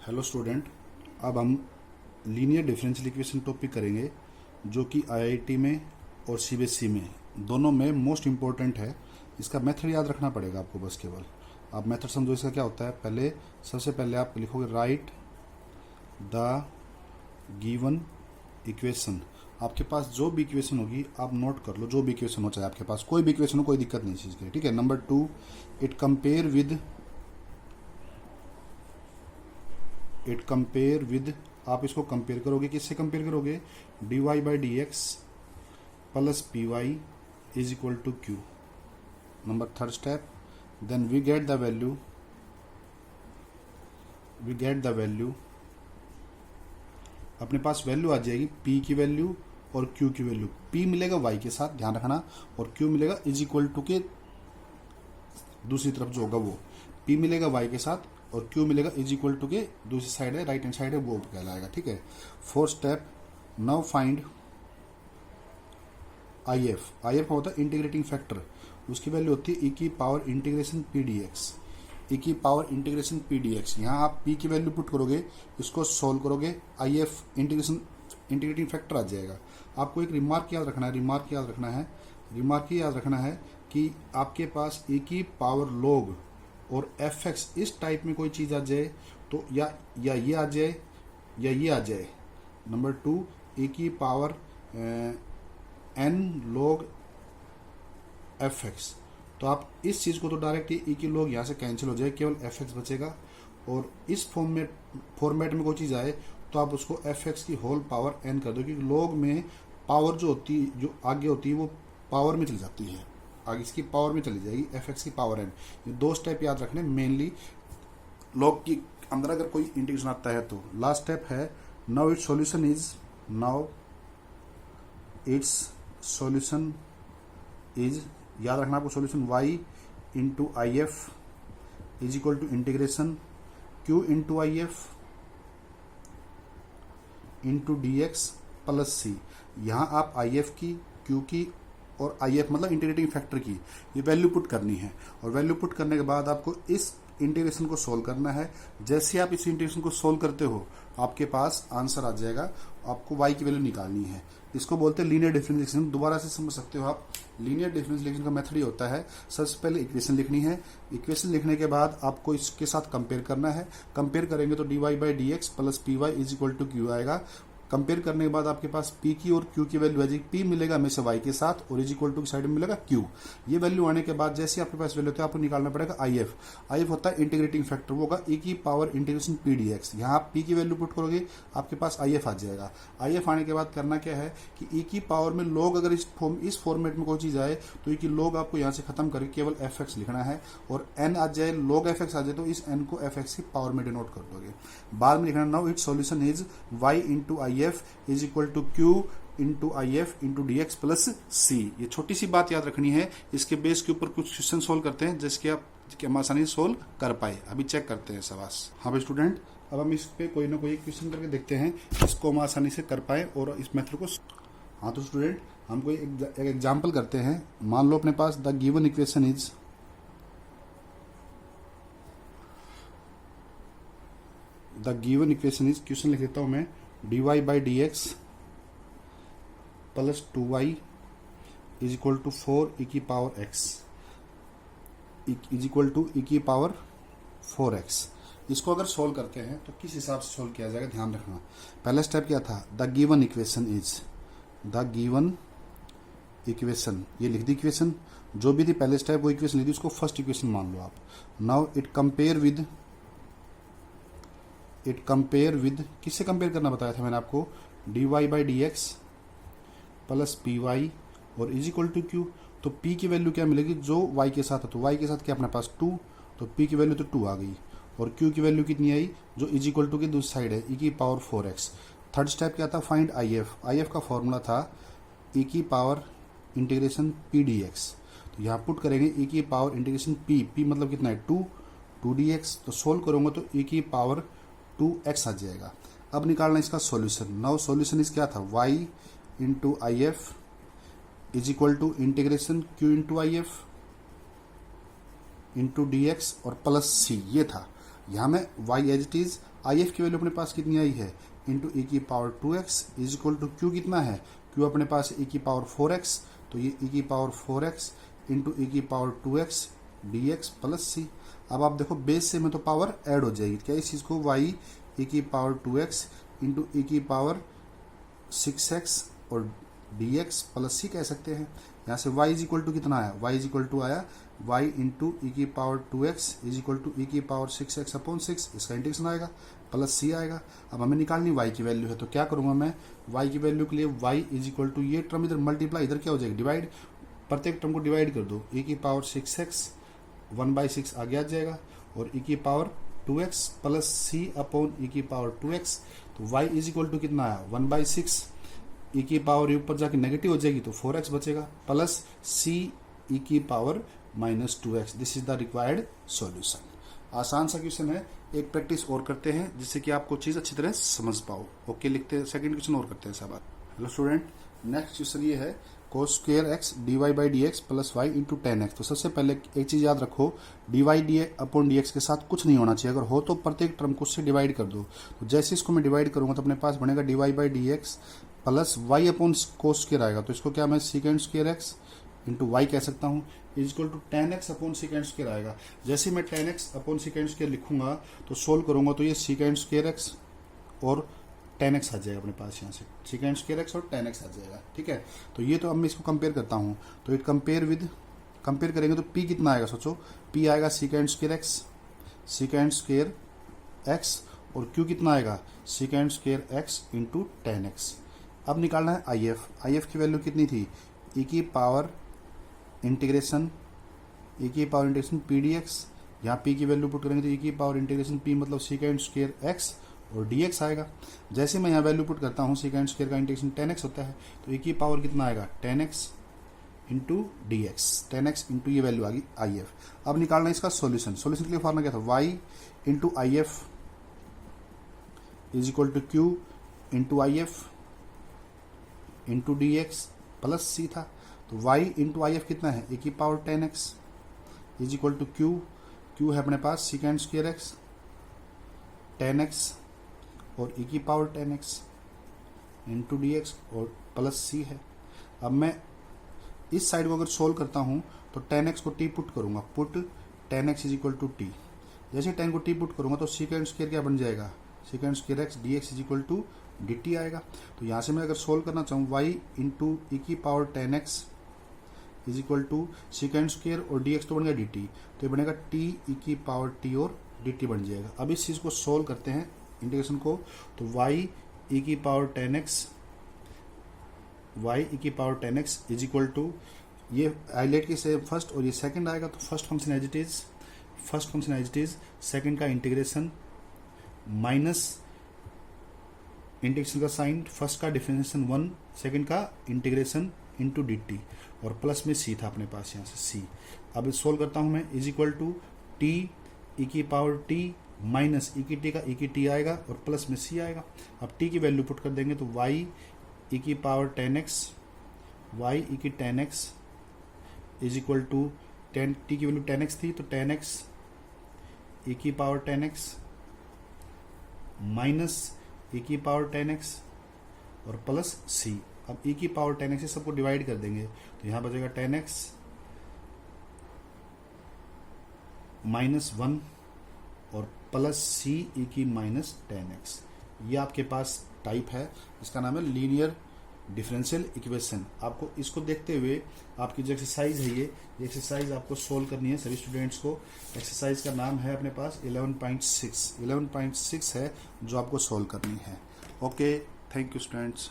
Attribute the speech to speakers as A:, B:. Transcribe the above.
A: Hello student, अब हम linear differential equation topic करेंगे जो कि आईआईटी में और सीबीएसई में दोनों में मोस्ट इम्पोर्टेंट है। इसका मेथड याद रखना पड़ेगा आपको, बस केवल आप मेथड समझो। इसका क्या होता है, सबसे पहले आप लिखोगे राइट द गिवन इक्वेशन। आपके पास जो भी इक्वेशन होगी आप नोट कर लो, जो भी इक्वेशन हो, चाहे आपके पास कोई भी इक्वेशन हो, कोई दिक्कत नहीं चीज़ की, ठीक है। नंबर 2, इट कंपेयर विद आप इसको कंपेयर करोगे, किससे कंपेयर करोगे, dy by D x plus p y is equal to q. Number 3rd step, then we get the value अपने पास वैल्यू आ जाएगी p की वैल्यू और q की वैल्यू। p मिलेगा y के साथ, ध्यान रखना, और q मिलेगा इज इक्वल टू के दूसरी तरफ जो होगा वो p मिलेगा y के साथ और q मिलेगा इज इक्वल टू के दूसरी साइड है, राइट हैंड साइड है, वो कहलाएगा, ठीक है। 4th step, now find IF होता है इंटीग्रेटिंग फैक्टर, उसकी वैल्यू होती है e की power integration P D x. यहाँ आप p की वैल्यू पुट करोगे, इसको सोल्व करोगे, IF इंटीग्रेटिंग फैक्टर आ जाएगा। आपको एक रिमार्क याद रखना है कि आपके पास e की पावर log और fx इस टाइप में कोई चीज़ आ जाए तो या ये आ जाए या ये आ जाए। नंबर 2, e की पावर n log fx, तो आप इस चीज़ को तो डायरेक्ट e की log यहाँ से कैंसिल हो जाए, केवल fx बचेगा। और इस फॉर्मेट में कोई चीज़ आए तो आप उसको fx की होल पावर n कर दो, क्योंकि log में पावर जो आगे होती है वो पावर में चली जाती है, आगे इसकी पावर में चली जाएगी, fx की पावर n। ये 2 स्टेप याद रखने मेनली log की अंदर अगर कोई इंटीग्रेशन आता है तो। लास्ट स्टेप है नाउ इट्स सॉल्यूशन इज याद रखना आपको, solution y into I F is equal to integration q into I F into D x plus C. यहाँ आप आई एफ की, q की और आई एफ मतलब इंटीग्रेटिंग फैक्टर की ये वैल्यू पुट करनी है, और वैल्यू पुट करने के बाद आपको इस इंटीग्रेशन को सोल्व करना है। जैसे आप इस इंटीग्रेशन को सोल्व करते हो आपके पास आंसर आ जाएगा, आपको y की वैल्यू निकालनी है। इसको बोलते हैं लीनियर डिफरेंशिएशन। दोबारा से समझ सकते हो आप, लीनियर डिफरेंशिएशन का मेथड ही होता है, सबसे पहले इक्वेशन लिखनी है, इक्वेशन लिखने के बाद आपको इसके साथ कंपेयर करना है। कंपेयर करेंगे तो dy by D x plus p y is equal to q आएगा। कंपेयर करने के बाद आपके पास p की और q की वैल्यू आ जाएगी, p मिलेगा हमेशा y के साथ और इज इक्वल टू की साइड में मिलेगा q। ये वैल्यू आने के बाद जैसे आपके पास वैल्यू होती है आपको निकालना पड़ेगा IF होता है इंटीग्रेटिंग फैक्टर, वो होगा e की power integration P D x. यहाँ आप p की वैल्यू पुट करोगे आपके पास IF आ जाएगा। IF आने के बाद करना क्या है कि e की पावर में log अगर इस फॉर्मेट में कोई चीज़ आए तो e की log आपको यहाँ से खत्म करके केवल fx लिखना है, और n आ जाए, log fx आ जाए तो इस n को fx की पावर में डिनोट कर दोगे। बाद में लिखना now its solution is y into I F is equal to Q into I F into D x plus सी। ये छोटी सी बात याद रखनी है, इसके बेस के ऊपर कुछ क्वेश्चन सोल्व करते हैं जिसके हम आसानी से सोल्व कर पाए। अभी चेक करते हैं सवास। हाँ भाई स्टूडेंट, अब हम इस पे कोई ना कोई क्वेश्चन करके देखते हैं इसको हम आसानी से कर पाए और इस मेथड को। हाँ तो स्टूडेंट, हम कोई एक एग्जाम्पल करते हैं। मान लो अपने पास the given equation is question लिख देता हूं मैं, dy by D x plus 2y is equal to 4 e की power x is equal to e की पावर 4x। इसको अगर सोल्व करते हैं तो किस हिसाब से सोल्व किया जाएगा, ध्यान रखना। पहला स्टेप क्या था, द गिवन इक्वेशन, ये लिख दी इक्वेशन जो भी थी, पहले स्टेप वो इक्वेशन लिख दी, उसको फर्स्ट इक्वेशन मान लो आप। नाउ इट कंपेयर विद किससे कंपेयर करना बताया था मैंने आपको, dy by D x plus p y और इज इक्वल टू क्यू। तो p की वैल्यू क्या मिलेगी, जो y के साथ है, तो y के साथ क्या अपने पास 2, तो p की वैल्यू तो 2 आ गई, और q की वैल्यू कितनी आई, जो इज इक्वल टू की दूसरी साइड है, e की पावर 4x। 3rd स्टेप क्या था, फाइंड IF का फॉर्मूला था e की power integration P D x. तो यहाँ पुट करेंगे e की पावर इंटीग्रेशन p मतलब कितना है 2dx, तो सोल्व करूँगा तो e की पावर 2x आ जाएगा। अब निकालना इसका सॉल्यूशन। नाउ सॉल्यूशन इस क्या था, y into I F is equal to integration q into I F into D x और प्लस सी, ये था। यहाँ मैं y as it is I F की वैल्यू अपने पास कितनी आई है, इंटू ई की power 2x is equal to q कितना है, क्यू अपने पास ई की पावर 4x, तो ये ई की पावर 4x इंटू ई की पावर 2x dx प्लस सी। अब आप देखो बेस से में तो पावर ऐड हो जाएगी, क्या इस चीज़ को y ई की पावर 2x इंटू ई की पावर 6x और dx प्लस सी कह सकते हैं। यहाँ से y इज इक्वल टू कितना आया, y इज इक्वल टू आया y इंटू ई की power 2x is equal to E की पावर 6x अपॉन 6, इसका इंटीग्रेशन आएगा प्लस सी आएगा। अब हमें निकालनी y की वैल्यू है, तो क्या करूँगा मैं, y की वैल्यू के लिए y इज इक्वल टू ये टर्म इधर मल्टीप्लाई, इधर क्या हो जाएगा डिवाइड, प्रत्येक टर्म को डिवाइड कर दो, ई की पावर 6x 1/6 आगे आ जाएगा और ई की पावर 2x प्लस सी अपॉन ई की पावर 2x, तो y इज इक्वल टू कितना आया 1/6, ई की पावर ऊपर जाके नेगेटिव हो जाएगी तो 4x बचेगा प्लस सी ई की power -2x। This is the required solution. आसान सा क्वेश्चन है, एक प्रैक्टिस और करते हैं जिससे कि आपको चीज़ अच्छी तरह समझ पाओ। ओके, लिखते हैं सेकंड क्वेश्चन और करते हैं सब। हेलो स्टूडेंट, नेक्स्ट क्वेश्चन ये है cos square x dy/dx plus y into 10x। तो सबसे पहले एक चीज़ याद रखो, dy अपॉन dx के साथ कुछ नहीं होना चाहिए, अगर हो तो प्रत्येक टर्म को उससे डिवाइड कर दो। तो जैसे इसको मैं डिवाइड करूंगा तो अपने पास बनेगा dy/dx plus y upon cos square आएगा, तो इसको क्या मैं second square x into y कह सकता हूँ, is equal to 10x upon second square आएगा। जैसे मैं 10x अपॉन सेकेंड स्क्वायर लिखूंगा तो सोल्व करूंगा तो ये सेकेंड स्क्वायर x और 10x आ जाएगा अपने पास, यहाँ से सेकेंड स्क्वायर x और 10x आ जाएगा। ठीक है, तो ये तो अब मैं इसको कंपेयर करता हूँ, तो इट कंपेयर करेंगे तो p कितना आएगा, सोचो p आएगा सेकेंड स्क्वायर x और q कितना आएगा second square x into 10x। अब निकालना है आई एफ की वैल्यू कितनी थी, ई की power integration P D x, यहाँ पी की वैल्यू पुट करेंगे तो ई की पावर इंटीग्रेशन पी मतलब सेकेंड स्क्वायर एक्स और डी एक्स आएगा। जैसे मैं यहाँ वैल्यू पुट करता हूँ सेकेंड स्क्वायर का इंटीग्रेशन 10x होता है, तो ई की पावर कितना आएगा 10x into D x, 10x into ये वैल्यू आ गई आई एफ। अब निकालना इसका सोल्यूशन के लिए फॉर्मूला क्या था, Y into I F is equal to Q into I F into D x plus C था। तो y इंटू आई एफ कितना है, ए की power 10x is equal to q है अपने पास सेकेंड स्क्वायर एक्स 10x और e की power 10x into D x और प्लस सी है। अब मैं इस साइड को अगर सोल्व करता हूँ तो 10x को t पुट करूँगा, put 10x is equal to t. जैसे 10 को t पुट करूँगा तो सेकेंड स्क्वायर क्या बन जाएगा, second square x d x is equal to d t आएगा। तो यहाँ से मैं अगर सोल्व करना चाहूँ y इंटू ई की power 10x is equal to second square और डी एक्स तो बन गया डी टी, तो ये बनेगा टी ई की पावर टी और डी टी बन जाएगा। अब इस चीज़ को सोल्व करते हैं इंटीग्रेशन को, तो y ई की power 10x is equal to, ये हाईलाइट की से फर्स्ट और ये सेकंड आएगा, तो first function as it is second का इंटीग्रेशन माइनस इंटीग्रेशन का साइन, फर्स्ट का डिफरेंशिएशन 1, सेकंड का इंटीग्रेशन इंटू डी टी और प्लस में सी था अपने पास, यहाँ से सी। अब सोल्व करता हूँ मैं, is equal to t e की पावर टी माइनस ई की टी का ई की टी आएगा और प्लस में सी आएगा। अब टी की वैल्यू पुट कर देंगे तो वाई ई की power 10x is equal to 10, t की वैल्यू 10x थी तो 10x ई की पावर 10x माइनस ई की पावर 10x और प्लस सी। अब ई की पावर 10x से सबको डिवाइड कर देंगे तो यहाँ बचेगा 10x -1 और प्लस सी ई की माइनस 10x। ये आपके पास टाइप है, इसका नाम है लीनियर डिफरेंशियल इक्वेशन। आपको इसको देखते हुए आपकी जो एक्सरसाइज है ये एक्सरसाइज आपको सोल्व करनी है सभी स्टूडेंट्स को। एक्सरसाइज का नाम है अपने पास 11.6 है जो आपको सोल्व करनी है। Okay, thank you students.